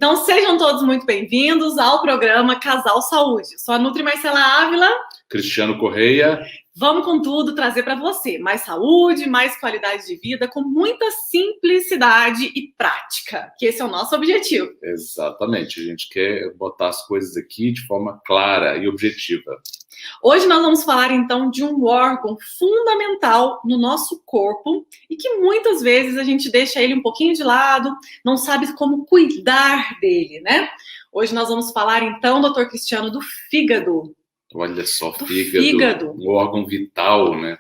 Então, sejam todos muito bem-vindos ao programa Casal Saúde. Sou a Nutri Marcela Ávila. Cristiano Correia. Vamos com tudo trazer para você mais saúde, mais qualidade de vida, com muita simplicidade e prática, que esse é o nosso objetivo. Exatamente, a gente quer botar as coisas aqui de forma clara e objetiva. Hoje nós vamos falar então de um órgão fundamental no nosso corpo e que muitas vezes a gente deixa ele um pouquinho de lado, não sabe como cuidar dele, né? Hoje nós vamos falar então, doutor Cristiano, do fígado. Olha só, fígado, um órgão vital, né?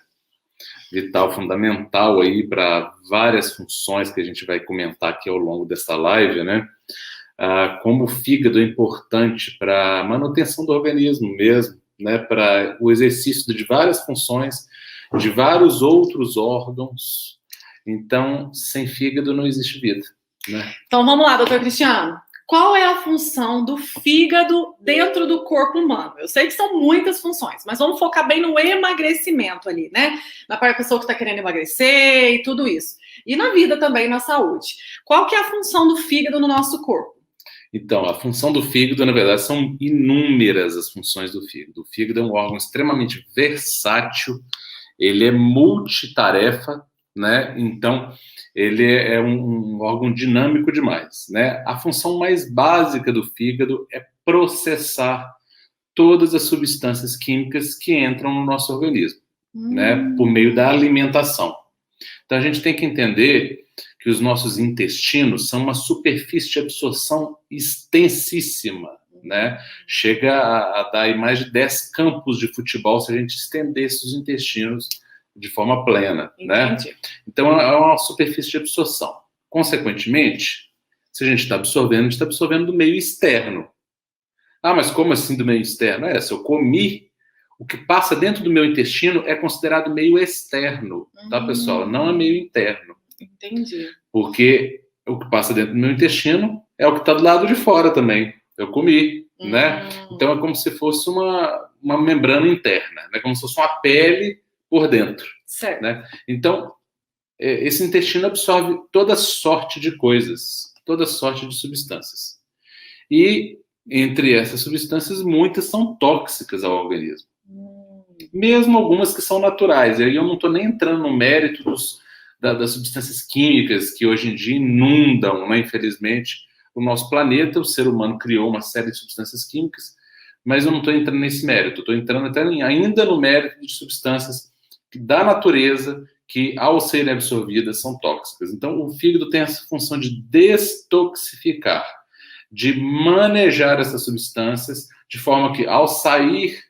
Vital, fundamental aí para várias funções que a gente vai comentar aqui ao longo desta live, né? Como o fígado é importante para a manutenção do organismo mesmo, né? Para o exercício de várias funções, de vários outros órgãos. Então, sem fígado não existe vida, né? Então, vamos lá, doutor Cristiano. Qual é a função do fígado dentro do corpo humano? Eu sei que são muitas funções, mas vamos focar bem no emagrecimento ali, né? Na parte da pessoa que está querendo emagrecer e tudo isso. E na vida também, na saúde. Qual que é a função do fígado no nosso corpo? Então, a função do fígado, na verdade, são inúmeras as funções do fígado. O fígado é um órgão extremamente versátil, ele é multitarefa, né? Então, ele é um órgão dinâmico demais, né? A função mais básica do fígado é processar todas as substâncias químicas que entram no nosso organismo, né? Por meio da alimentação. Então, a gente tem que entender que os nossos intestinos são uma superfície de absorção extensíssima, né? Chega a dar aí mais de 10 campos de futebol se a gente estendesse os intestinos de forma plena, né? Então, é uma superfície de absorção. Consequentemente, se a gente está absorvendo, a gente está absorvendo do meio externo. Mas como assim do meio externo? Se eu comi, o que passa dentro do meu intestino é considerado meio externo, tá, pessoal? Não é meio interno. Entendi. Porque o que passa dentro do meu intestino é o que está do lado de fora também. Eu comi, né? Então, é como se fosse uma membrana interna, né? Como se fosse uma pele por dentro, certo, né? Então, esse intestino absorve toda sorte de coisas, toda sorte de substâncias. E, entre essas substâncias, muitas são tóxicas ao organismo. Mesmo algumas que são naturais. E aí eu não estou nem entrando no mérito das substâncias químicas que hoje em dia inundam, né, infelizmente, o nosso planeta. O ser humano criou uma série de substâncias químicas, mas eu não estou entrando nesse mérito. Estou entrando até ainda no mérito de substâncias da natureza que, ao serem absorvidas, são tóxicas. Então, o fígado tem essa função de destoxificar, de manejar essas substâncias, de forma que, ao sair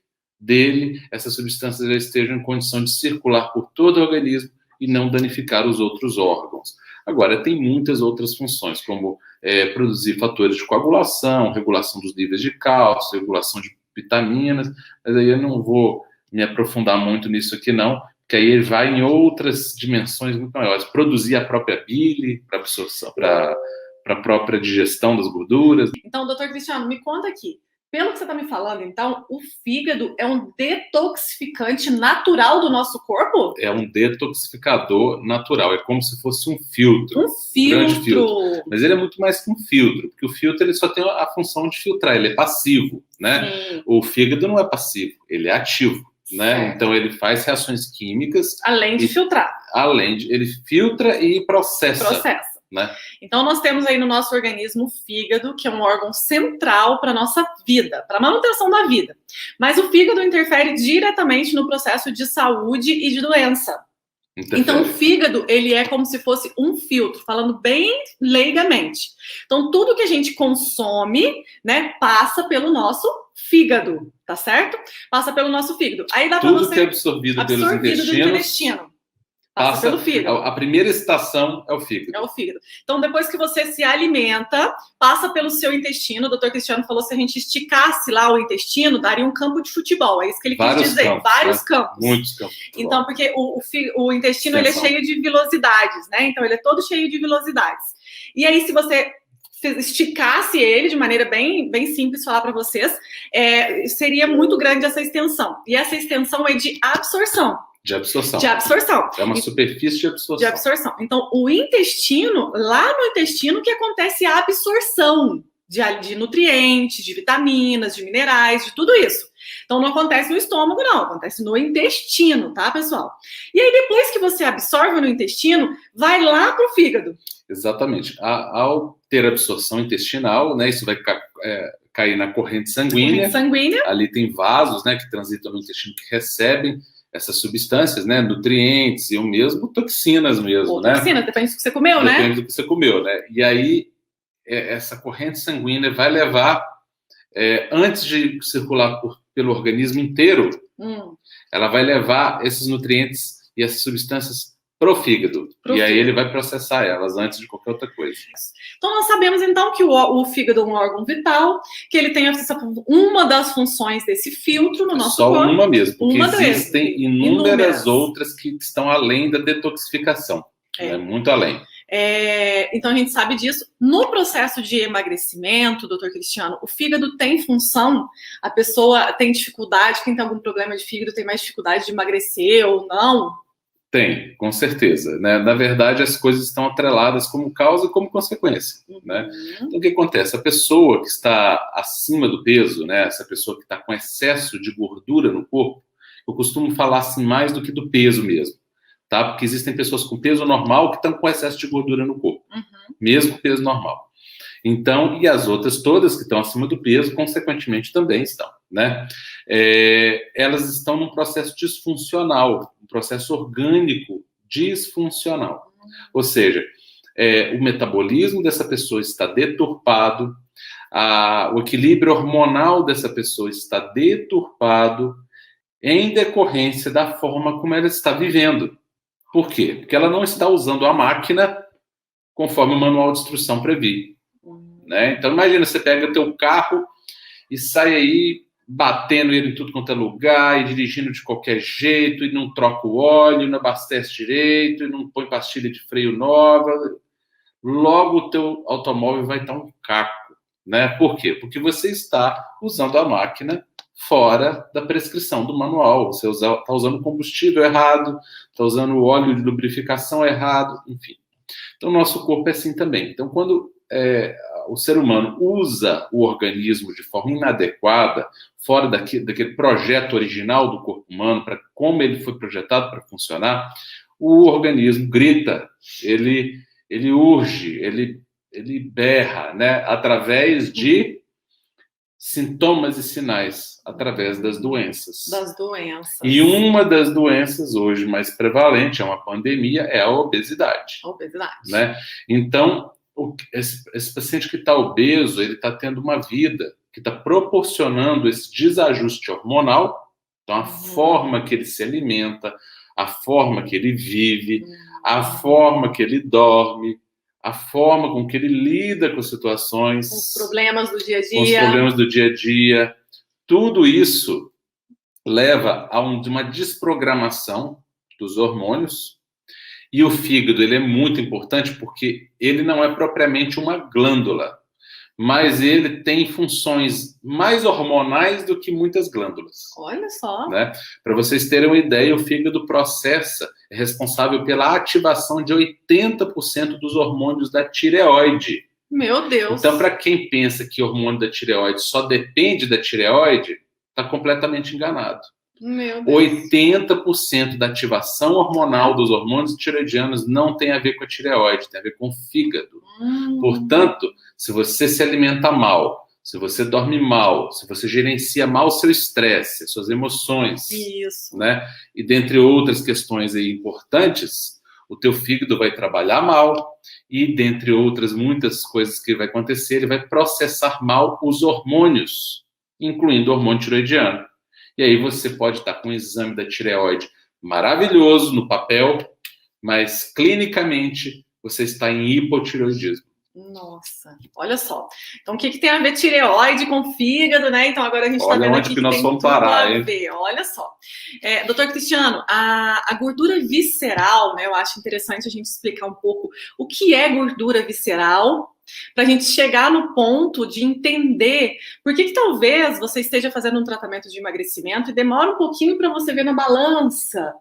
dele, essas substâncias já estejam em condição de circular por todo o organismo e não danificar os outros órgãos. Agora, tem muitas outras funções, como produzir fatores de coagulação, regulação dos níveis de cálcio, regulação de vitaminas, mas aí eu não vou me aprofundar muito nisso aqui, não, porque aí ele vai em outras dimensões muito maiores. Produzir a própria bile para absorção, para a própria digestão das gorduras. Então, doutor Cristiano, me conta aqui. Pelo que você está me falando, então, o fígado é um detoxificante natural do nosso corpo? É um detoxificador natural. É como se fosse um filtro. Um grande filtro. Mas ele é muito mais que um filtro, porque o filtro ele só tem a função de filtrar, ele é passivo, né? Sim. O fígado não é passivo, ele é ativo, né? Certo. Então ele faz reações químicas. Além de filtrar. Ele filtra e processa. Né? Então, nós temos aí no nosso organismo o fígado, que é um órgão central para a nossa vida, para a manutenção da vida. Mas o fígado interfere diretamente no processo de saúde e de doença. Então, o fígado, ele é como se fosse um filtro, falando bem leigamente. Então, tudo que a gente consome, né, passa pelo nosso fígado, tá certo? Passa pelo nosso fígado. Aí dá para você... Tudo que é absorvido pelos intestinos... Passa pelo fígado. A primeira estação é o fígado. É o fígado. Então, depois que você se alimenta, passa pelo seu intestino. O doutor Cristiano falou, se a gente esticasse lá o intestino, daria um campo de futebol. É isso que ele quis dizer. Vários campos. Muitos campos. Então, porque o intestino ele é cheio de vilosidades, né? Então, ele é todo cheio de vilosidades. E aí, se você esticasse ele de maneira bem, bem simples falar para vocês, seria muito grande essa extensão. E essa extensão é de absorção. De absorção. De absorção. É uma superfície de absorção. De absorção. Então, o intestino, lá no intestino que acontece a absorção. de nutrientes, de vitaminas, de minerais, de tudo isso. Então não acontece no estômago, não, acontece no intestino, tá, pessoal? E aí depois que você absorve no intestino, vai lá pro fígado. Exatamente. Ao ter absorção intestinal, né, isso vai cair na corrente sanguínea. Ali tem vasos, né, que transitam no intestino que recebem essas substâncias, né, nutrientes e o mesmo toxinas mesmo, né? Toxinas, depende do que você comeu, né? Depende do que você comeu, né? E aí essa corrente sanguínea vai levar, antes de circular pelo organismo inteiro, ela vai levar esses nutrientes e essas substâncias pro fígado. E aí ele vai processar elas antes de qualquer outra coisa. Então nós sabemos então que o fígado é um órgão vital, que ele tem uma das funções desse filtro no nosso corpo. Só uma mesmo, porque existem inúmeras outras que estão além da detoxificação, né? Muito além. Então a gente sabe disso. No processo de emagrecimento, doutor Cristiano, o fígado tem função? A pessoa tem dificuldade, quem tem algum problema de fígado tem mais dificuldade de emagrecer ou não? Tem, com certeza, né? Na verdade, as coisas estão atreladas como causa e como consequência, né? Então, o que acontece? A pessoa que está acima do peso, né? Essa pessoa que está com excesso de gordura no corpo, eu costumo falar assim mais do que do peso mesmo, tá? Porque existem pessoas com peso normal que estão com excesso de gordura no corpo, mesmo peso normal. Então, e as outras todas que estão acima do peso, consequentemente, também estão, né? Elas estão num processo disfuncional, um processo orgânico disfuncional. Ou seja, o metabolismo dessa pessoa está deturpado, o equilíbrio hormonal dessa pessoa está deturpado em decorrência da forma como ela está vivendo. Por quê? Porque ela não está usando a máquina conforme o manual de instrução prevê. Né? Então, imagina, você pega o teu carro e sai aí batendo ele em tudo quanto é lugar e dirigindo de qualquer jeito e não troca o óleo, não abastece direito e não põe pastilha de freio nova. Logo, o teu automóvel vai estar um caco. Né? Por quê? Porque você está usando a máquina fora da prescrição do manual. Você está usando combustível errado, está usando o óleo de lubrificação errado, enfim. Então, o nosso corpo é assim também. Então, quando o ser humano usa o organismo de forma inadequada, fora daquele projeto original do corpo humano, para como ele foi projetado para funcionar, o organismo grita, ele urge, ele berra, né, através de sintomas e sinais, através das doenças. Das doenças. E uma das doenças hoje mais prevalente, é uma pandemia, é a obesidade. A obesidade. Né? Então, esse paciente que está obeso, ele está tendo uma vida que está proporcionando esse desajuste hormonal, então a forma que ele se alimenta, a forma que ele vive, a forma que ele dorme, a forma com que ele lida com as situações, os problemas do dia a dia. Com os problemas do dia a dia. Tudo isso leva a uma desprogramação dos hormônios. E o fígado, ele é muito importante porque ele não é propriamente uma glândula, mas ele tem funções mais hormonais do que muitas glândulas. Olha só. Né? Para vocês terem uma ideia, o fígado é responsável pela ativação de 80% dos hormônios da tireoide. Meu Deus! Então, para quem pensa que o hormônio da tireoide só depende da tireoide, está completamente enganado. Meu Deus. 80% da ativação hormonal dos hormônios tireoidianos não tem a ver com a tireoide, tem a ver com o fígado. Portanto, se você se alimenta mal, se você dorme mal, se você gerencia mal o seu estresse, as suas emoções, isso, né? E dentre outras questões aí importantes, o teu fígado vai trabalhar mal e, dentre outras muitas coisas que vai acontecer, ele vai processar mal os hormônios, incluindo o hormônio tireoidiano. E aí você pode estar com um exame da tireoide maravilhoso no papel, mas clinicamente você está em hipotireoidismo. Nossa, olha só. Então, o que tem a ver tireoide com fígado, né? Então, agora a gente está vendo aqui que nós vamos parar, hein? Olha só. Doutor Cristiano, a gordura visceral, né? Eu acho interessante a gente explicar um pouco o que é gordura visceral para a gente chegar no ponto de entender por que talvez você esteja fazendo um tratamento de emagrecimento e demora um pouquinho para você ver na balança.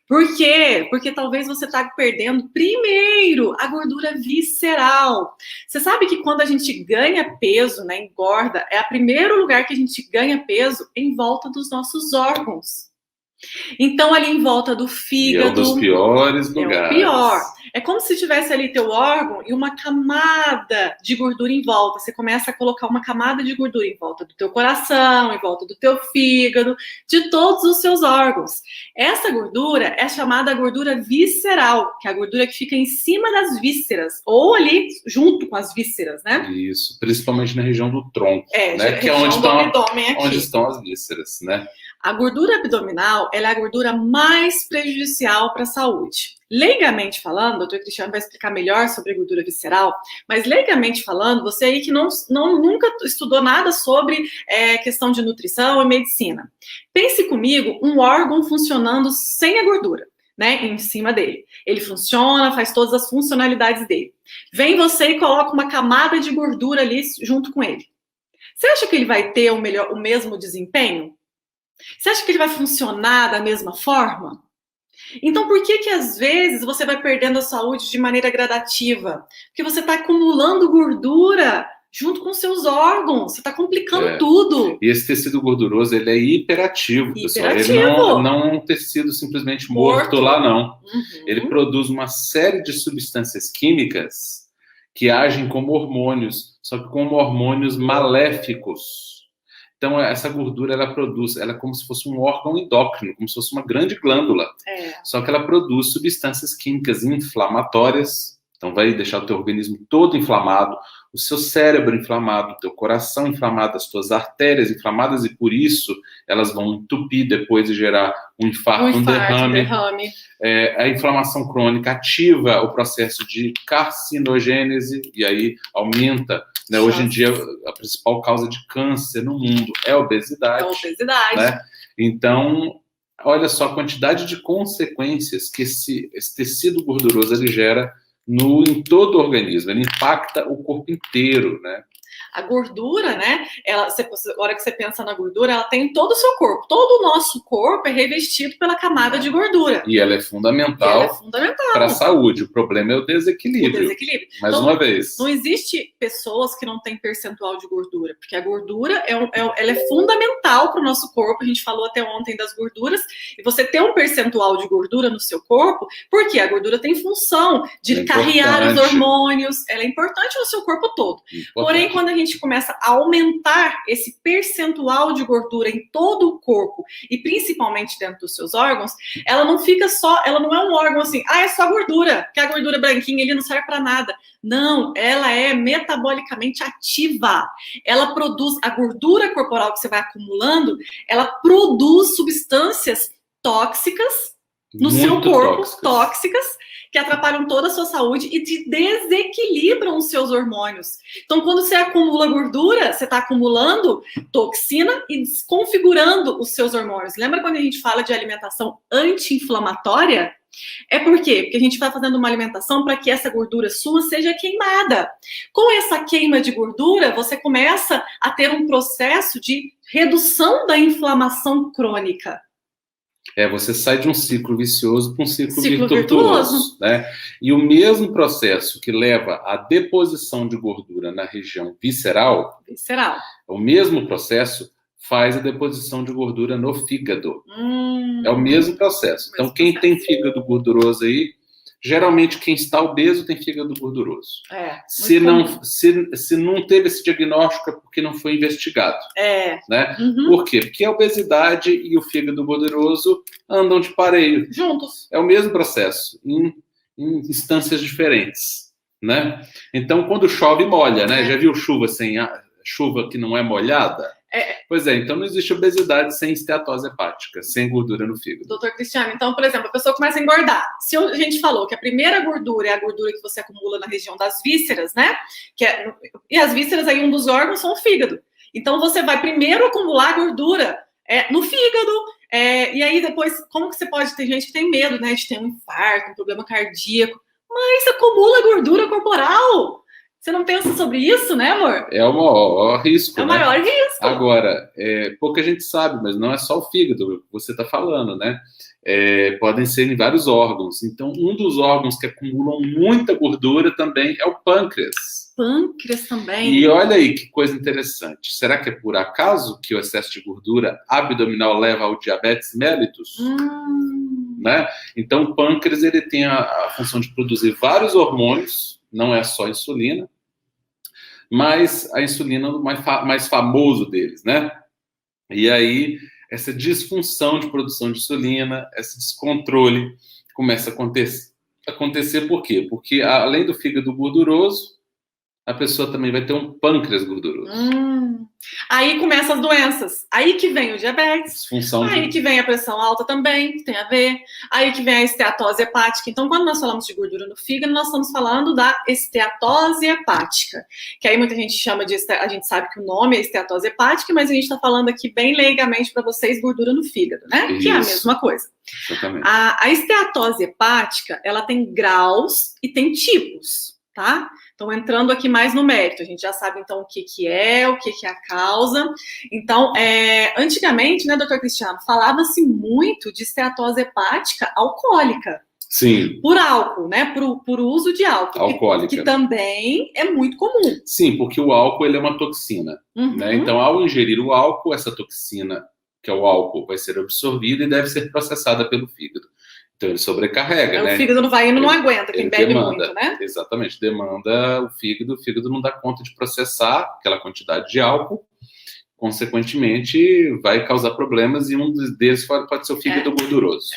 Por quê? Porque talvez você está perdendo primeiro a gordura visceral. Você sabe que quando a gente ganha peso, né, engorda, é o primeiro lugar que a gente ganha peso em volta dos nossos órgãos. Então, ali em volta do fígado... E é um dos piores lugares. É o pior. É como se tivesse ali teu órgão e uma camada de gordura em volta. Você começa a colocar uma camada de gordura em volta do teu coração, em volta do teu fígado, de todos os seus órgãos. Essa gordura é chamada gordura visceral, que é a gordura que fica em cima das vísceras, ou ali junto com as vísceras, né? Isso, principalmente na região do tronco, né? Que é onde estão as vísceras, né? A gordura abdominal, ela é a gordura mais prejudicial para a saúde. Leigamente falando, o doutor Cristiano vai explicar melhor sobre a gordura visceral, mas leigamente falando, você aí que nunca estudou nada sobre questão de nutrição e medicina, pense comigo um órgão funcionando sem a gordura, né, em cima dele. Ele funciona, faz todas as funcionalidades dele. Vem você e coloca uma camada de gordura ali junto com ele. Você acha que ele vai ter o mesmo desempenho? Você acha que ele vai funcionar da mesma forma? Então, por que às vezes você vai perdendo a saúde de maneira gradativa? Porque você está acumulando gordura junto com seus órgãos, você está complicando tudo. E esse tecido gorduroso, ele é hiperativo, pessoal. Ele não é um tecido simplesmente morto lá, não. Uhum. Ele produz uma série de substâncias químicas que agem como hormônios, só que como hormônios maléficos. Então, essa gordura, ela é como se fosse um órgão endócrino, como se fosse uma grande glândula. Só que ela produz substâncias químicas inflamatórias, então vai deixar o teu organismo todo inflamado, o seu cérebro inflamado, o teu coração inflamado, as tuas artérias inflamadas, e por isso elas vão entupir depois e gerar um infarto, um derrame. A inflamação crônica ativa o processo de carcinogênese, e aí aumenta... Né? Hoje em dia, a principal causa de câncer no mundo é a obesidade. Né? Então, olha só a quantidade de consequências que esse tecido gorduroso ele gera em todo o organismo. Ele impacta o corpo inteiro, né? A gordura, né? A hora que você pensa na gordura, ela tem todo o seu corpo. Todo o nosso corpo é revestido pela camada de gordura. E ela é fundamental para a saúde. O problema é o desequilíbrio. Mais uma vez. Não existe pessoas que não têm percentual de gordura, porque a gordura ela é fundamental para o nosso corpo. A gente falou até ontem das gorduras. E você ter um percentual de gordura no seu corpo, porque a gordura tem função de carrear os hormônios. Ela é importante no seu corpo todo. Porém, quando a gente começa a aumentar esse percentual de gordura em todo o corpo e principalmente dentro dos seus órgãos, ela não é um órgão assim, é só gordura, que a gordura branquinha ali não serve para nada. Não, ela é metabolicamente ativa. Ela produz a gordura corporal que você vai acumulando, ela produz substâncias tóxicas no seu corpo, tóxicas, que atrapalham toda a sua saúde e te desequilibram os seus hormônios. Então, quando você acumula gordura, você está acumulando toxina e desconfigurando os seus hormônios. Lembra quando a gente fala de alimentação anti-inflamatória? É por quê? Porque a gente vai fazendo uma alimentação para que essa gordura sua seja queimada. Com essa queima de gordura, você começa a ter um processo de redução da inflamação crônica. Você sai de um ciclo vicioso para um ciclo virtuoso. Né? E o mesmo processo que leva à deposição de gordura na região visceral, o mesmo processo faz a deposição de gordura no fígado. É o mesmo processo. Então, quem tem fígado gorduroso aí, geralmente quem está obeso tem fígado gorduroso. Se não teve esse diagnóstico é porque não foi investigado. Né? Por quê? Porque a obesidade e o fígado gorduroso andam de pareio. Juntos. É o mesmo processo, em instâncias diferentes. Né? Então, quando chove, molha. Né? Já viu chuva chuva que não é molhada? Pois é, então não existe obesidade sem esteatose hepática, sem gordura no fígado. Doutor Cristiano, então, por exemplo, a pessoa começa a engordar. Se a gente falou que a primeira gordura é a gordura que você acumula na região das vísceras, né? E as vísceras aí, um dos órgãos são o fígado. Então, você vai primeiro acumular gordura no fígado, e aí depois, como que você pode ter gente que tem medo, né? De ter um infarto, um problema cardíaco, mas acumula gordura corporal. Você não pensa sobre isso, né, amor? É o maior risco, É o né? maior risco. Agora, pouca gente sabe, mas não é só o fígado que você está falando, né? Podem ser em vários órgãos. Então, um dos órgãos que acumulam muita gordura também é o pâncreas. Pâncreas também. E olha aí que coisa interessante. Será que é por acaso que o excesso de gordura abdominal leva ao diabetes mellitus? Né? Então, o pâncreas ele tem a função de produzir vários hormônios, não é só a insulina, mas a insulina é o mais famoso deles, né? E aí, essa disfunção de produção de insulina, esse descontrole começa a acontecer por quê? Porque além do fígado gorduroso, a pessoa também vai ter um pâncreas gorduroso. Aí começam as doenças. Aí que vem o diabetes. Aí que vem a pressão alta também, que tem a ver. Aí que vem a esteatose hepática. Então, quando nós falamos de gordura no fígado, nós estamos falando da esteatose hepática. Que aí muita gente chama de... A gente sabe que o nome é esteatose hepática, mas a gente está falando aqui bem leigamente para vocês, gordura no fígado, né? Isso. Que é a mesma coisa. Exatamente. A esteatose hepática, ela tem graus e tem tipos, tá? Então, entrando aqui mais no mérito, a gente já sabe, então, o que é a causa. Então, antigamente, né, doutor Cristiano, falava-se muito de esteatose hepática alcoólica. Sim. Por álcool, né, por uso de álcool. Alcoólica. Que também é muito comum. Sim, porque o álcool, ele é uma toxina. Né? Então, ao ingerir o álcool, essa toxina, que é o álcool, vai ser absorvida e deve ser processada pelo fígado. Então ele sobrecarrega, né? O fígado não vai indo, não aguenta, quem bebe muito, né? Exatamente, demanda o fígado não dá conta de processar aquela quantidade de álcool, consequentemente vai causar problemas e um deles pode ser o fígado gorduroso.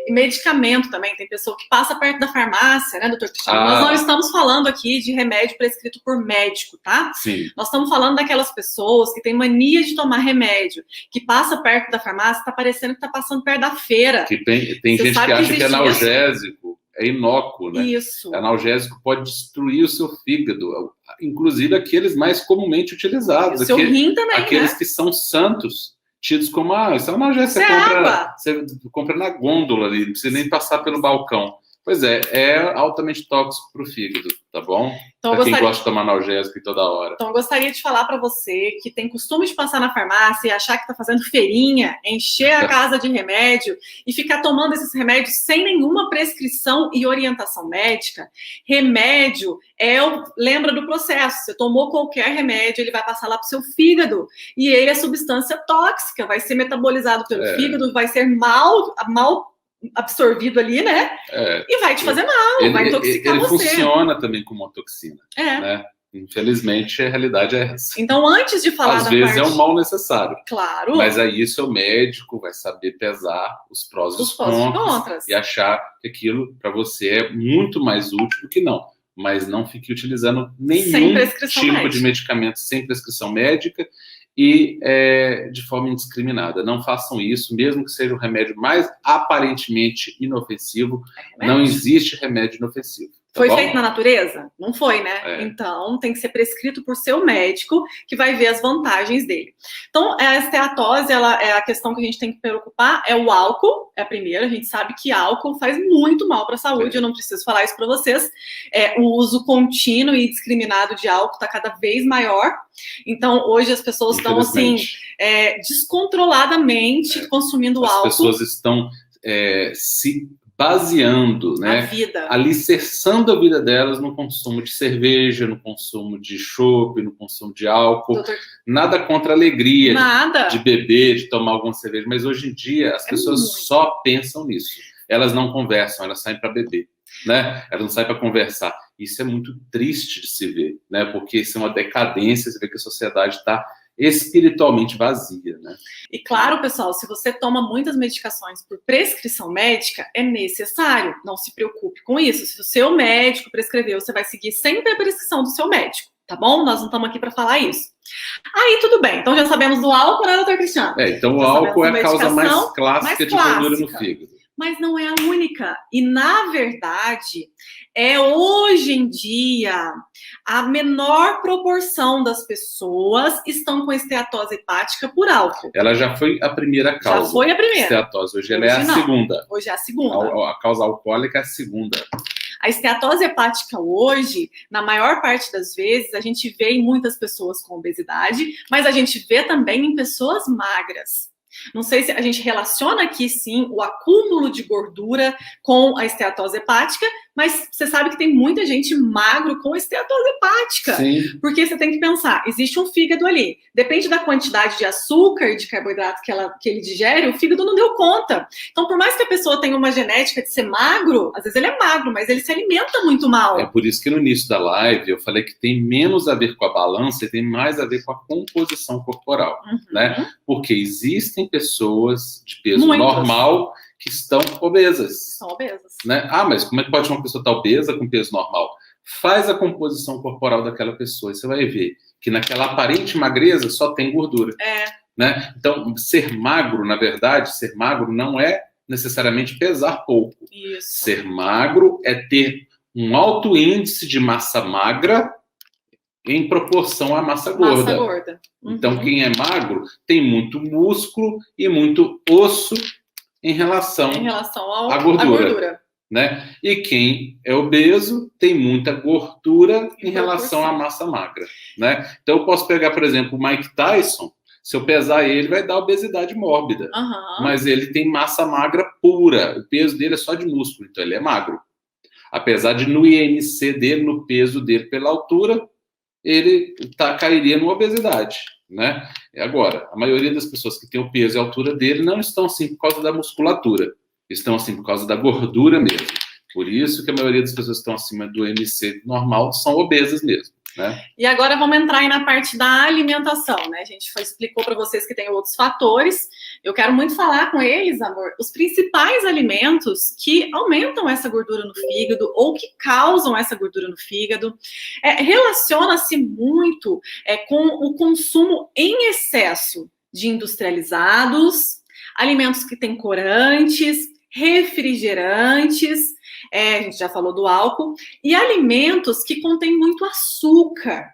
E medicamento também, tem pessoa que passa perto da farmácia, né, doutor Cristiano? Nós não estamos falando aqui de remédio prescrito por médico, tá? Sim. Nós estamos falando daquelas pessoas que têm mania de tomar remédio, que passa perto da farmácia, tá parecendo que tá passando perto da feira. Que tem gente que acha que é analgésico, é inócuo, né? Isso. Analgésico pode destruir o seu fígado, inclusive aqueles mais comumente utilizados. O seu rim também, aqueles né? que são santos, tidos como, isso é uma analgésico, você compra na gôndola ali, não precisa nem passar pelo balcão. Pois é altamente tóxico para o fígado, tá bom? Então, para quem gosta de tomar analgésico toda hora. Então, eu gostaria de falar para você que tem costume de passar na farmácia e achar que está fazendo feirinha, encher a casa de remédio e ficar tomando esses remédios sem nenhuma prescrição e orientação médica. Remédio lembra do processo. Você tomou qualquer remédio, ele vai passar lá para o seu fígado e ele é substância tóxica, vai ser metabolizado pelo fígado, vai ser mal absorvido ali, né? E vai te fazer mal, vai intoxicar você. Ele funciona também como uma toxina, né? Infelizmente, a realidade é essa. Então, antes de falar Às vezes é um mal necessário. Claro. Mas aí o seu médico vai saber pesar os prós e os contras e achar que aquilo para você é muito mais útil do que não. Mas não fique utilizando nenhum tipo de medicamento sem prescrição médica e de forma indiscriminada. Não façam isso, mesmo que seja um remédio mais aparentemente inofensivo. Não existe remédio inofensivo. Foi feito na natureza? Não foi, né? Então, tem que ser prescrito por seu médico, que vai ver as vantagens dele. Então, a esteatose, a questão que a gente tem que preocupar é o álcool, é a primeira. A gente sabe que álcool faz muito mal para a saúde, eu não preciso falar isso para vocês. O uso contínuo e indiscriminado de álcool está cada vez maior. Então, hoje as pessoas estão, assim, descontroladamente consumindo álcool. As pessoas estão se baseando, né, alicerçando a vida delas no consumo de cerveja, no consumo de chopp, no consumo de álcool. Nada contra a alegria de beber, de tomar alguma cerveja, mas hoje em dia as pessoas só pensam nisso. Elas não conversam, elas saem para beber, né? Elas não saem para conversar. Isso é muito triste de se ver, né? Porque isso é uma decadência, você vê que a sociedade está espiritualmente vazia, né? E claro, pessoal, se você toma muitas medicações por prescrição médica, é necessário, não se preocupe com isso. Se o seu médico prescreveu, você vai seguir sempre a prescrição do seu médico, tá bom? Nós não estamos aqui para falar isso. Aí, tudo bem. Então, já sabemos do álcool, né, doutor Cristiano? Então, o álcool é a causa mais clássica de gordura no fígado. mas não é a única. E, na verdade, hoje em dia, a menor proporção das pessoas estão com esteatose hepática por álcool. Ela já foi a primeira causa. Já foi a primeira. Esteatose. Hoje ela é a segunda. Hoje é a segunda. A causa alcoólica é a segunda. A esteatose hepática hoje, na maior parte das vezes, a gente vê em muitas pessoas com obesidade, mas a gente vê também em pessoas magras. Não sei se a gente relaciona aqui, sim, o acúmulo de gordura com a esteatose hepática, mas você sabe que tem muita gente magro com esteatose hepática. Sim. Porque você tem que pensar, existe um fígado ali. Depende da quantidade de açúcar e de carboidrato que ele digere, o fígado não deu conta. Então, por mais que a pessoa tenha uma genética de ser magro, às vezes ele é magro, mas ele se alimenta muito mal. É por isso que no início da live eu falei que tem menos a ver com a balança e tem mais a ver com a composição corporal, né? Porque existem pessoas de peso normal que estão obesas. São obesas. Né? Ah, mas como é que pode uma pessoa estar obesa com peso normal? Faz a composição corporal daquela pessoa e você vai ver que naquela aparente magreza só tem gordura. Né? Então, ser magro, na verdade, ser magro não é necessariamente pesar pouco. Isso. Ser magro é ter um alto índice de massa magra em proporção à massa gorda. Massa gorda. Então, quem é magro tem muito músculo e muito osso em relação à gordura. Né? E quem é obeso tem muita gordura em relação à massa magra. Né? Então, eu posso pegar, por exemplo, o Mike Tyson. Se eu pesar ele, vai dar obesidade mórbida. Mas ele tem massa magra pura. O peso dele é só de músculo, então ele é magro. Apesar de no IMC dele, no peso dele pela altura, ele cairia numa obesidade, né? Agora, a maioria das pessoas que tem o peso e a altura dele não estão assim por causa da musculatura, estão assim por causa da gordura mesmo. Por isso que a maioria das pessoas que estão acima do IMC normal são obesas mesmo, né? E agora vamos entrar aí na parte da alimentação, né? A gente explicou para vocês que tem outros fatores. Eu quero muito falar com eles, amor, os principais alimentos que aumentam essa gordura no fígado ou que causam essa gordura no fígado. Relaciona-se muito com o consumo em excesso de industrializados, alimentos que têm corantes, refrigerantes, a gente já falou do álcool, e alimentos que contêm muito açúcar.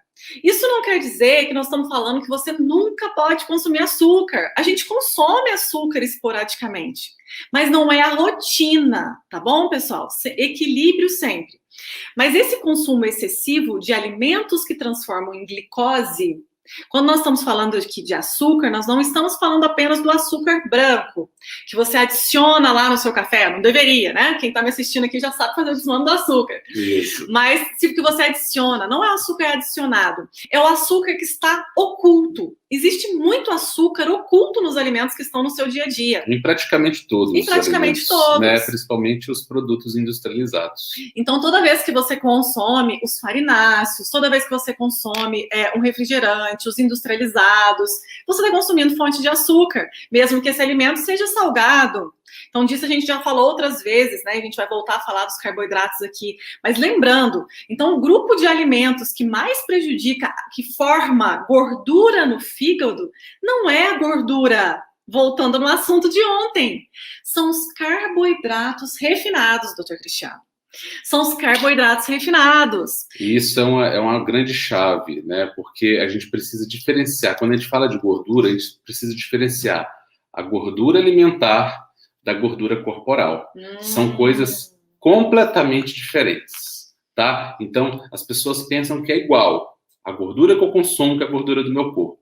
Isso não quer dizer que nós estamos falando que você nunca pode consumir açúcar. A gente consome açúcar esporadicamente, mas não é a rotina, tá bom, pessoal? Equilíbrio sempre. Mas esse consumo excessivo de alimentos que transformam em glicose, quando nós estamos falando aqui de açúcar, nós não estamos falando apenas do açúcar branco, que você adiciona lá no seu café, não deveria, né? Quem está me assistindo aqui já sabe fazer o desmame do açúcar. Isso. Mas se o que você adiciona não é o açúcar adicionado, é o açúcar que está oculto. Existe muito açúcar oculto nos alimentos que estão no seu dia a dia. Em praticamente todos. Em praticamente todos. Né? Principalmente os produtos industrializados. Então, toda vez que você consome os farináceos, toda vez que você consome um refrigerante, os industrializados, você está consumindo fonte de açúcar, mesmo que esse alimento seja salgado. Então, disso a gente já falou outras vezes, né? A gente vai voltar a falar dos carboidratos aqui. Mas lembrando, então, o grupo de alimentos que mais prejudica, que forma gordura no fígado, não é a gordura, voltando no assunto de ontem, são os carboidratos refinados, doutor Cristiano. São os carboidratos refinados. E isso é uma grande chave, né? Porque a gente precisa diferenciar. Quando a gente fala de gordura, a gente precisa diferenciar a gordura alimentar da gordura corporal. São coisas completamente diferentes, tá? Então, as pessoas pensam que é igual a gordura que eu consumo com a gordura do meu corpo.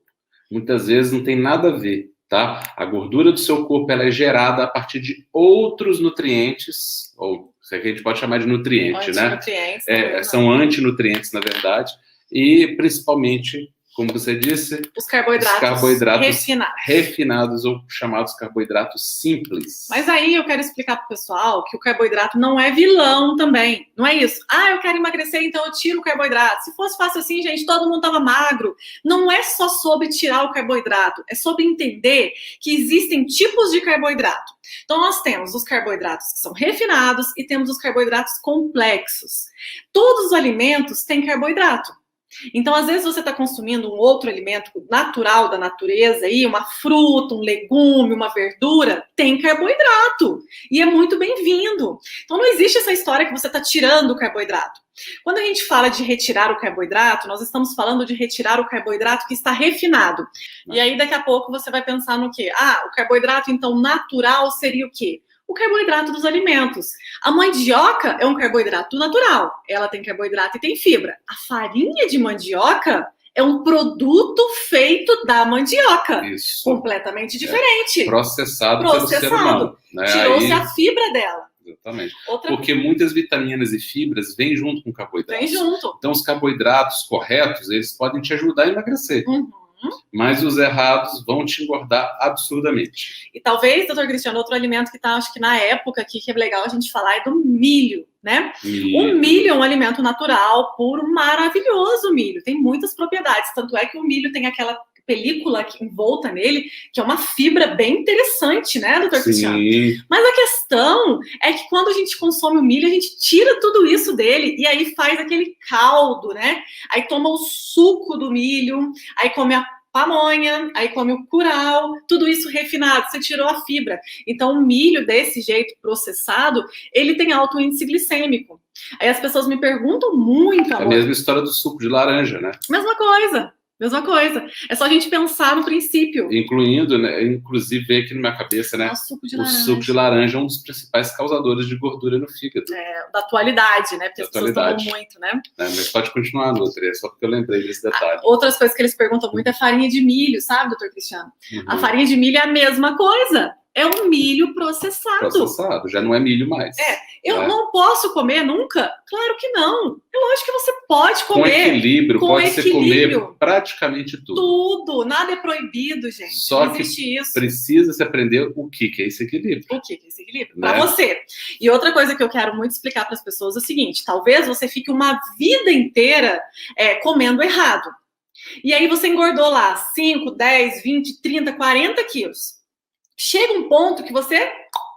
Muitas vezes não tem nada a ver, tá? A gordura do seu corpo ela é gerada a partir de outros nutrientes, ou isso aqui a gente pode chamar de nutriente, né? São antinutrientes, na verdade, e principalmente, como você disse, os carboidratos refinados ou chamados carboidratos simples. Mas aí eu quero explicar para o pessoal que o carboidrato não é vilão também. Não é isso. Ah, eu quero emagrecer, então eu tiro o carboidrato. Se fosse fácil assim, gente, todo mundo estava magro. Não é só sobre tirar o carboidrato, é sobre entender que existem tipos de carboidrato. Então, nós temos os carboidratos que são refinados e temos os carboidratos complexos. Todos os alimentos têm carboidrato. Então, às vezes, você está consumindo um outro alimento natural da natureza, aí, uma fruta, um legume, uma verdura, tem carboidrato. E é muito bem-vindo. Então, não existe essa história que você está tirando o carboidrato. Quando a gente fala de retirar o carboidrato, nós estamos falando de retirar o carboidrato que está refinado. E aí, daqui a pouco, você vai pensar no quê? O carboidrato, então, natural seria o quê? O carboidrato dos alimentos. A mandioca é um carboidrato natural. Ela tem carboidrato e tem fibra. A farinha de mandioca é um produto feito da mandioca. Isso. Completamente diferente. Processado pelo ser humano. Né? Tirou-se a fibra dela. Exatamente. Porque muitas vitaminas e fibras vêm junto com carboidratos. Vem junto. Então, os carboidratos corretos, eles podem te ajudar a emagrecer. Mas os errados vão te engordar absurdamente. E talvez, doutor Cristiano, outro alimento que tá, acho que na época aqui, que é legal a gente falar, é do milho, né? O milho é um alimento natural, puro, maravilhoso milho. Tem muitas propriedades, tanto é que o milho tem aquela película envolta nele, que é uma fibra bem interessante, né, doutor Cristiano? Mas a questão é que quando a gente consome o milho, a gente tira tudo isso dele e aí faz aquele caldo, né? Aí toma o suco do milho, aí come a pamonha, aí come o curau, tudo isso refinado, você tirou a fibra. Então, o milho desse jeito processado, ele tem alto índice glicêmico. Aí as pessoas me perguntam muito, amor. É a mesma história do suco de laranja, né? Mesma coisa. É só a gente pensar no princípio. Incluindo, né, inclusive, veio aqui na minha cabeça, né? O suco de laranja é um dos principais causadores de gordura no fígado. Da atualidade, né? Porque as pessoas tomam muito, né? Mas pode continuar, Nutri, só porque eu lembrei desse detalhe. Outras coisas que eles perguntam muito é farinha de milho, sabe, doutor Cristiano? A farinha de milho é a mesma coisa. É um milho processado. Processado, já não é milho mais. Eu não posso comer nunca? Claro que não. É lógico que você pode comer. Com equilíbrio, pode-se comer praticamente tudo. Tudo, nada é proibido, gente. Só não existe que isso. Precisa se aprender o que é esse equilíbrio. O que é esse equilíbrio? Para você. E outra coisa que eu quero muito explicar para as pessoas é o seguinte: talvez você fique uma vida inteira comendo errado. E aí você engordou lá 5, 10, 20, 30, 40 quilos. Chega um ponto que você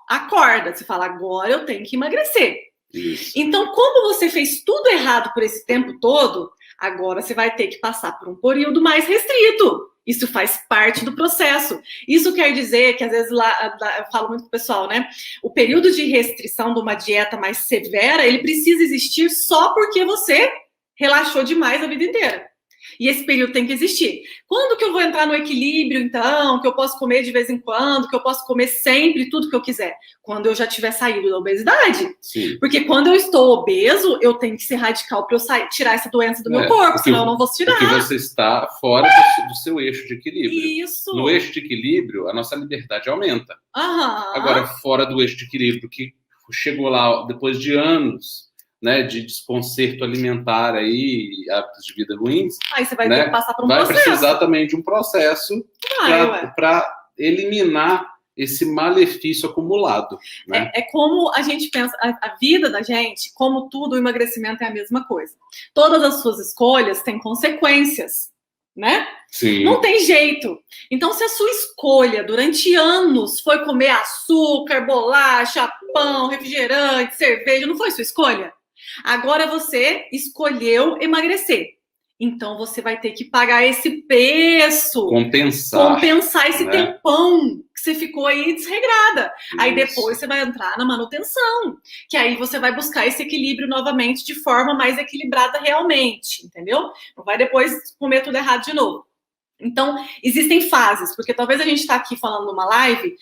acorda, você fala, agora eu tenho que emagrecer. Isso. Então, como você fez tudo errado por esse tempo todo, agora você vai ter que passar por um período mais restrito. Isso faz parte do processo. Isso quer dizer que, às vezes, lá eu falo muito pro pessoal, né? O período de restrição de uma dieta mais severa, ele precisa existir só porque você relaxou demais a vida inteira. E esse período tem que existir. Quando que eu vou entrar no equilíbrio, então? Que eu posso comer de vez em quando? Que eu posso comer sempre tudo que eu quiser? Quando eu já tiver saído da obesidade. Sim. Porque quando eu estou obeso, eu tenho que ser radical para eu tirar essa doença do meu corpo, senão eu não vou tirar. Porque você está fora do seu eixo de equilíbrio. Isso. No eixo de equilíbrio, a nossa liberdade aumenta. Agora, fora do eixo de equilíbrio, que chegou lá depois de anos, né, de desconcerto alimentar aí, hábitos de vida ruins. Aí você vai ter que passar por um processo. Vai precisar também de um processo para eliminar esse malefício acumulado. Né? É como a gente pensa, a vida da gente, como tudo, o emagrecimento é a mesma coisa. Todas as suas escolhas têm consequências, né? Sim. Não tem jeito. Então, se a sua escolha durante anos foi comer açúcar, bolacha, pão, refrigerante, cerveja, não foi sua escolha? Agora você escolheu emagrecer. Então você vai ter que pagar esse preço. Compensar esse tempão que você ficou aí desregrada. Isso. Aí depois você vai entrar na manutenção. Que aí você vai buscar esse equilíbrio novamente de forma mais equilibrada realmente. Entendeu? Não vai depois comer tudo errado de novo. Então, existem fases, porque talvez a gente está aqui falando numa live,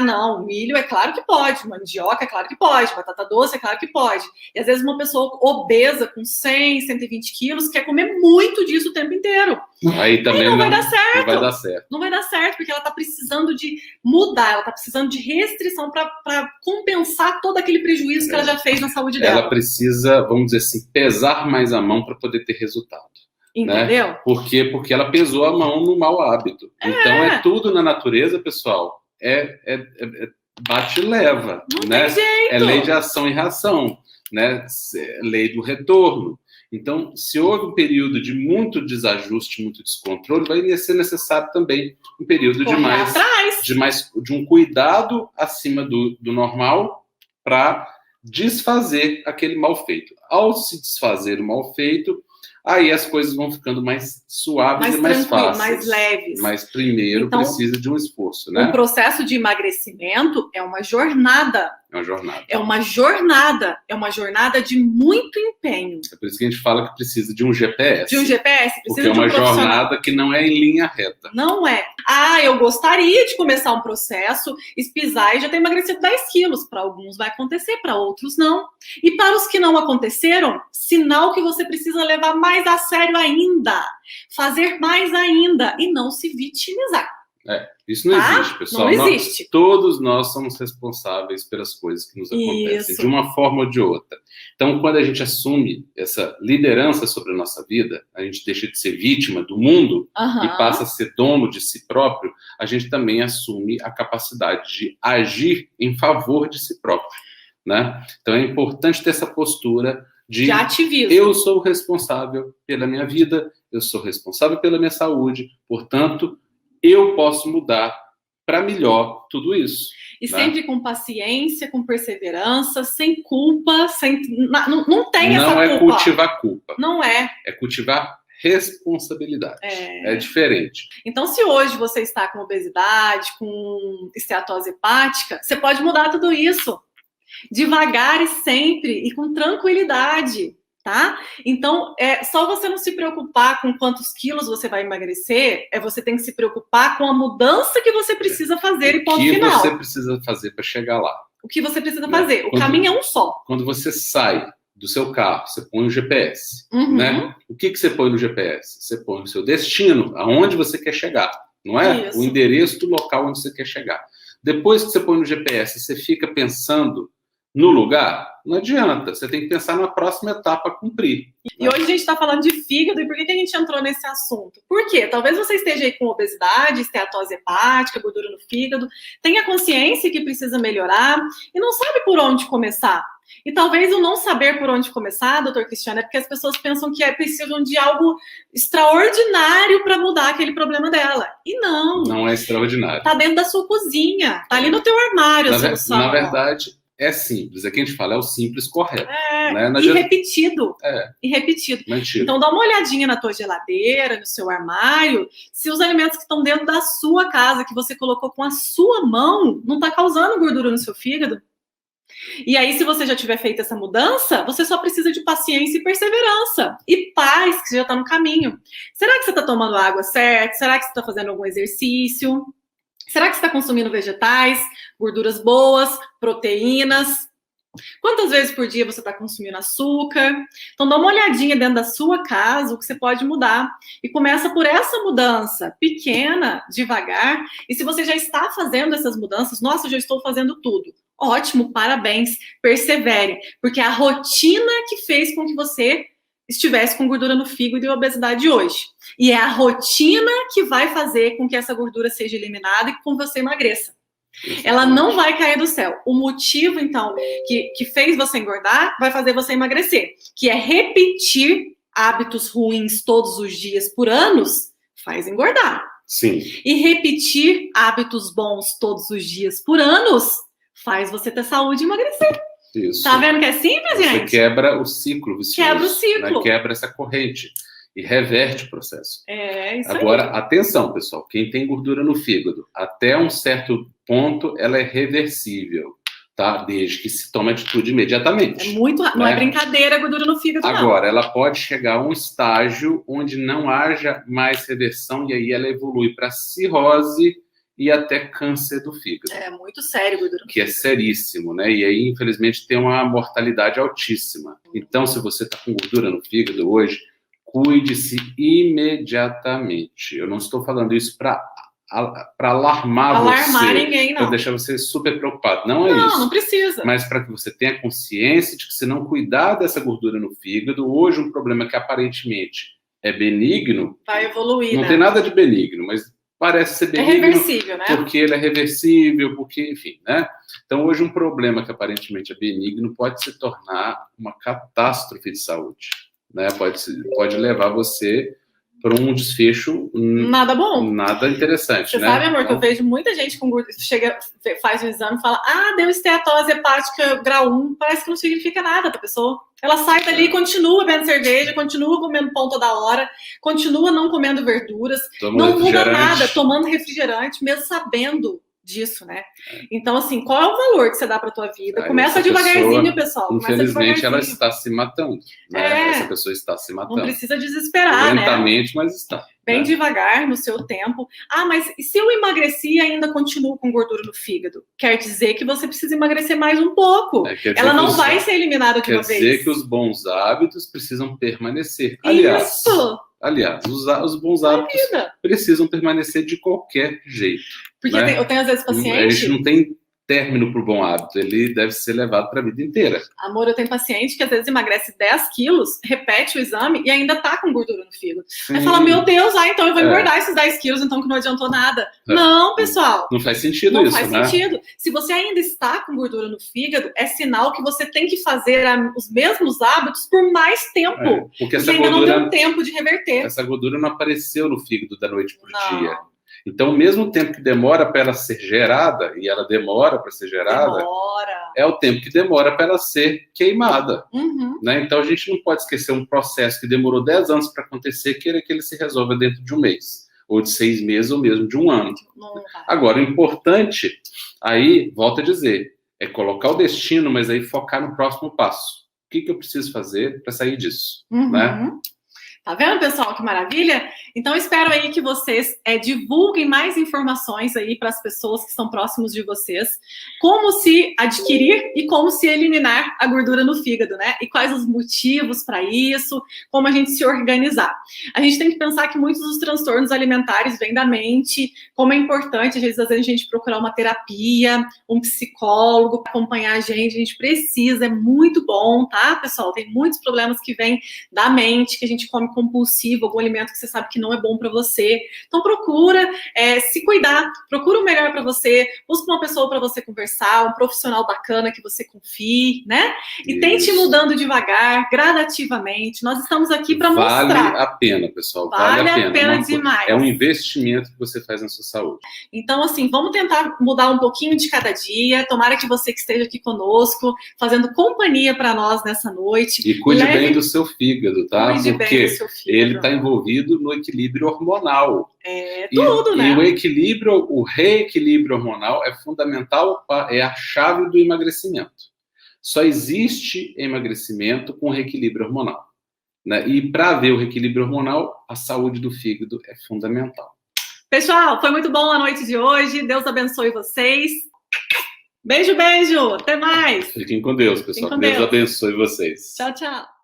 não, milho é claro que pode, mandioca é claro que pode, batata doce é claro que pode. E às vezes uma pessoa obesa com 100, 120 quilos quer comer muito disso o tempo inteiro. Aí também não vai dar certo. Não vai dar certo. Não vai dar certo, porque ela está precisando de mudar, ela está precisando de restrição para compensar todo aquele prejuízo que ela já fez na saúde dela. Ela precisa, vamos dizer assim, pesar mais a mão para poder ter resultado. Entendeu? Né? Por quê? Porque ela pesou a mão no mau hábito. Então, é tudo na natureza, pessoal. Bate e leva. Não né? tem jeito. É lei de ação e reação. Né? Lei do retorno. Então, se houve um período de muito desajuste, muito descontrole, vai ser necessário também um período de um cuidado acima do normal para desfazer aquele mal feito. Ao se desfazer o mal feito, aí as coisas vão ficando mais suaves e mais fáceis. Mais leves. Mas primeiro então, precisa de um esforço, né? O processo de emagrecimento é uma jornada. É uma jornada. É uma jornada. É uma jornada de muito empenho. É por isso que a gente fala que precisa de um GPS. De um GPS? Porque é uma jornada que não é em linha reta. Não é. Ah, eu gostaria de começar um processo, pisar e já ter emagrecido 10 quilos. Para alguns vai acontecer, para outros não. E para os que não aconteceram, sinal que você precisa levar mais a sério ainda. Fazer mais ainda e não se vitimizar. Isso não existe, pessoal. Não existe. Todos nós somos responsáveis pelas coisas que nos acontecem, de uma forma ou de outra. Então, quando a gente assume essa liderança sobre a nossa vida, a gente deixa de ser vítima do mundo e passa a ser dono de si próprio, a gente também assume a capacidade de agir em favor de si próprio, né? Então, é importante ter essa postura de ativismo. Eu sou responsável pela minha vida, eu sou responsável pela minha saúde, portanto, eu posso mudar para melhor tudo isso. E sempre com paciência, com perseverança, sem culpa, não tem essa culpa. Não é cultivar culpa. Não é. É cultivar responsabilidade. É diferente. Então, se hoje você está com obesidade, com esteatose hepática, você pode mudar tudo isso. Devagar e sempre, e com tranquilidade. Tá? Então, é só você não se preocupar com quantos quilos você vai emagrecer, você tem que se preocupar com a mudança que você precisa fazer e ponto final. O que você precisa fazer para chegar lá? O que você precisa fazer? O caminho é um só. Quando você sai do seu carro, você põe o GPS, né? O que você põe no GPS? Você põe o seu destino, aonde você quer chegar, não é? Isso. O endereço do local onde você quer chegar. Depois que você põe no GPS, você fica pensando no lugar, não adianta. Você tem que pensar na próxima etapa a cumprir. E hoje a gente está falando de fígado. E por que a gente entrou nesse assunto? Por quê? Talvez você esteja aí com obesidade, esteatose hepática, gordura no fígado, tenha consciência que precisa melhorar e não sabe por onde começar. E talvez o não saber por onde começar, doutor Cristiano, é porque as pessoas pensam que precisam de algo extraordinário para mudar aquele problema dela. E não. Não é extraordinário. Está dentro da sua cozinha, está ali no teu armário a solução. Na verdade, é simples. Aqui a gente fala, é o simples correto. Né? E repetido. E repetido. Mantido. Então, dá uma olhadinha na tua geladeira, no seu armário, se os alimentos que estão dentro da sua casa, que você colocou com a sua mão, não está causando gordura no seu fígado. E aí, se você já tiver feito essa mudança, você só precisa de paciência e perseverança. E paz, que já está no caminho. Será que você está tomando água certa? Será que você está fazendo algum exercício? Será que você está consumindo vegetais, gorduras boas, proteínas? Quantas vezes por dia você está consumindo açúcar? Então, dá uma olhadinha dentro da sua casa, o que você pode mudar. E começa por essa mudança pequena, devagar. E se você já está fazendo essas mudanças, nossa, eu já estou fazendo tudo. Ótimo, parabéns, persevere. Porque é a rotina que fez com que você estivesse com gordura no fígado e obesidade hoje. E é a rotina que vai fazer com que essa gordura seja eliminada e com que você emagreça. Ela não vai cair do céu. O motivo, então, que fez você engordar vai fazer você emagrecer, que é repetir hábitos ruins todos os dias por anos, faz engordar. Sim. E repetir hábitos bons todos os dias por anos faz você ter saúde e emagrecer. Isso. Tá vendo que é simples, gente? Você quebra o ciclo vicioso. Quebra o ciclo. Né? Quebra essa corrente e reverte o processo. Isso Agora, aí. atenção, pessoal. Quem tem gordura no fígado, até um certo ponto, ela é reversível, tá? Desde que se tome atitude imediatamente. Não é brincadeira a gordura no fígado, Agora, ela pode chegar a um estágio onde não haja mais reversão e aí ela evolui para cirrose e até câncer do fígado. É muito sério, gordura. Que é seríssimo, né? E aí, infelizmente, tem uma mortalidade altíssima. Então, se você está com gordura no fígado hoje, cuide-se imediatamente. Eu não estou falando isso para alarmar você, ninguém, não. para deixar você super preocupado. Não é isso. Não precisa. Mas para que você tenha consciência de que se não cuidar dessa gordura no fígado, hoje um problema que aparentemente é benigno, vai evoluir, não né? tem nada de benigno, mas parece ser benigno. É reversível, né? Porque ele é reversível, porque, enfim, né? Então, hoje um problema que aparentemente é benigno pode se tornar uma catástrofe de saúde, né? Pode levar você para um desfecho nada bom, nada interessante. Você sabe, amor, que eu vejo muita gente com gordura, faz o exame e fala, deu esteatose hepática grau 1, parece que não significa nada para a pessoa. Ela sai dali e continua bebendo cerveja, continua comendo pão toda hora, continua não comendo verduras, não muda nada, tomando refrigerante, mesmo sabendo disso, né? Então, assim, qual é o valor que você dá para tua vida? Começa devagarzinho, pessoal. Infelizmente, ela está se matando, né? Essa pessoa está se matando. Não precisa desesperar, lentamente, mas está. Bem devagar, no seu tempo. Ah, mas e se eu emagreci e ainda continuo com gordura no fígado? Quer dizer que você precisa emagrecer mais um pouco. Ela não vai ser eliminada de uma vez. Quer dizer que os bons hábitos precisam permanecer. Aliás, os bons hábitos precisam permanecer de qualquer jeito. Porque eu tenho, às vezes, paciente... A gente não tem término para o bom hábito, ele deve ser levado para a vida inteira. Amor, eu tenho paciente que às vezes emagrece 10 quilos, repete o exame e ainda tá com gordura no fígado. Aí fala, meu Deus, então eu vou engordar esses 10 quilos, então que não adiantou nada. Não, pessoal. Não faz sentido isso, né? Não faz sentido. Se você ainda está com gordura no fígado, é sinal que você tem que fazer os mesmos hábitos por mais tempo. Porque essa ainda gordura, não deu tempo de reverter. Essa gordura não apareceu no fígado da noite para o dia. Então, o mesmo tempo que demora para ela ser gerada, e ela demora para ser gerada, é o tempo que demora para ela ser queimada. Né? Então, a gente não pode esquecer um processo que demorou 10 anos para acontecer, querer que ele se resolva dentro de um mês, ou de 6 meses, ou mesmo de um ano. Agora, o importante, aí, volto a dizer, é colocar o destino, mas aí focar no próximo passo. O que eu preciso fazer para sair disso? Né? Tá vendo, pessoal, que maravilha? Então, espero aí que vocês divulguem mais informações aí para as pessoas que estão próximos de vocês, como se adquirir e como se eliminar a gordura no fígado, né? E quais os motivos para isso, como a gente se organizar. A gente tem que pensar que muitos dos transtornos alimentares vêm da mente, como é importante, às vezes, a gente procurar uma terapia, um psicólogo para acompanhar a gente precisa, é muito bom, tá, pessoal? Tem muitos problemas que vêm da mente, que a gente come compulsivo, algum alimento que você sabe que não é bom para você. Então procura se cuidar, procura o melhor para você, busca uma pessoa para você conversar, um profissional bacana que você confie, né? E tente ir mudando devagar, gradativamente. Nós estamos aqui para mostrar. Vale a pena, pessoal. Vale a pena demais. É um investimento que você faz na sua saúde. Então, assim, vamos tentar mudar um pouquinho de cada dia. Tomara que você que esteja aqui conosco, fazendo companhia para nós nessa noite. E cuide bem do seu fígado, tá? Cuide bem do seu fígado. Ele está envolvido no equilíbrio hormonal. Tudo, né? E o reequilíbrio hormonal é fundamental, é a chave do emagrecimento. Só existe emagrecimento com reequilíbrio hormonal. Né? E para ver o reequilíbrio hormonal, a saúde do fígado é fundamental. Pessoal, foi muito bom a noite de hoje. Deus abençoe vocês. Beijo, beijo. Até mais. Fiquem com Deus, pessoal. Deus abençoe vocês. Tchau, tchau.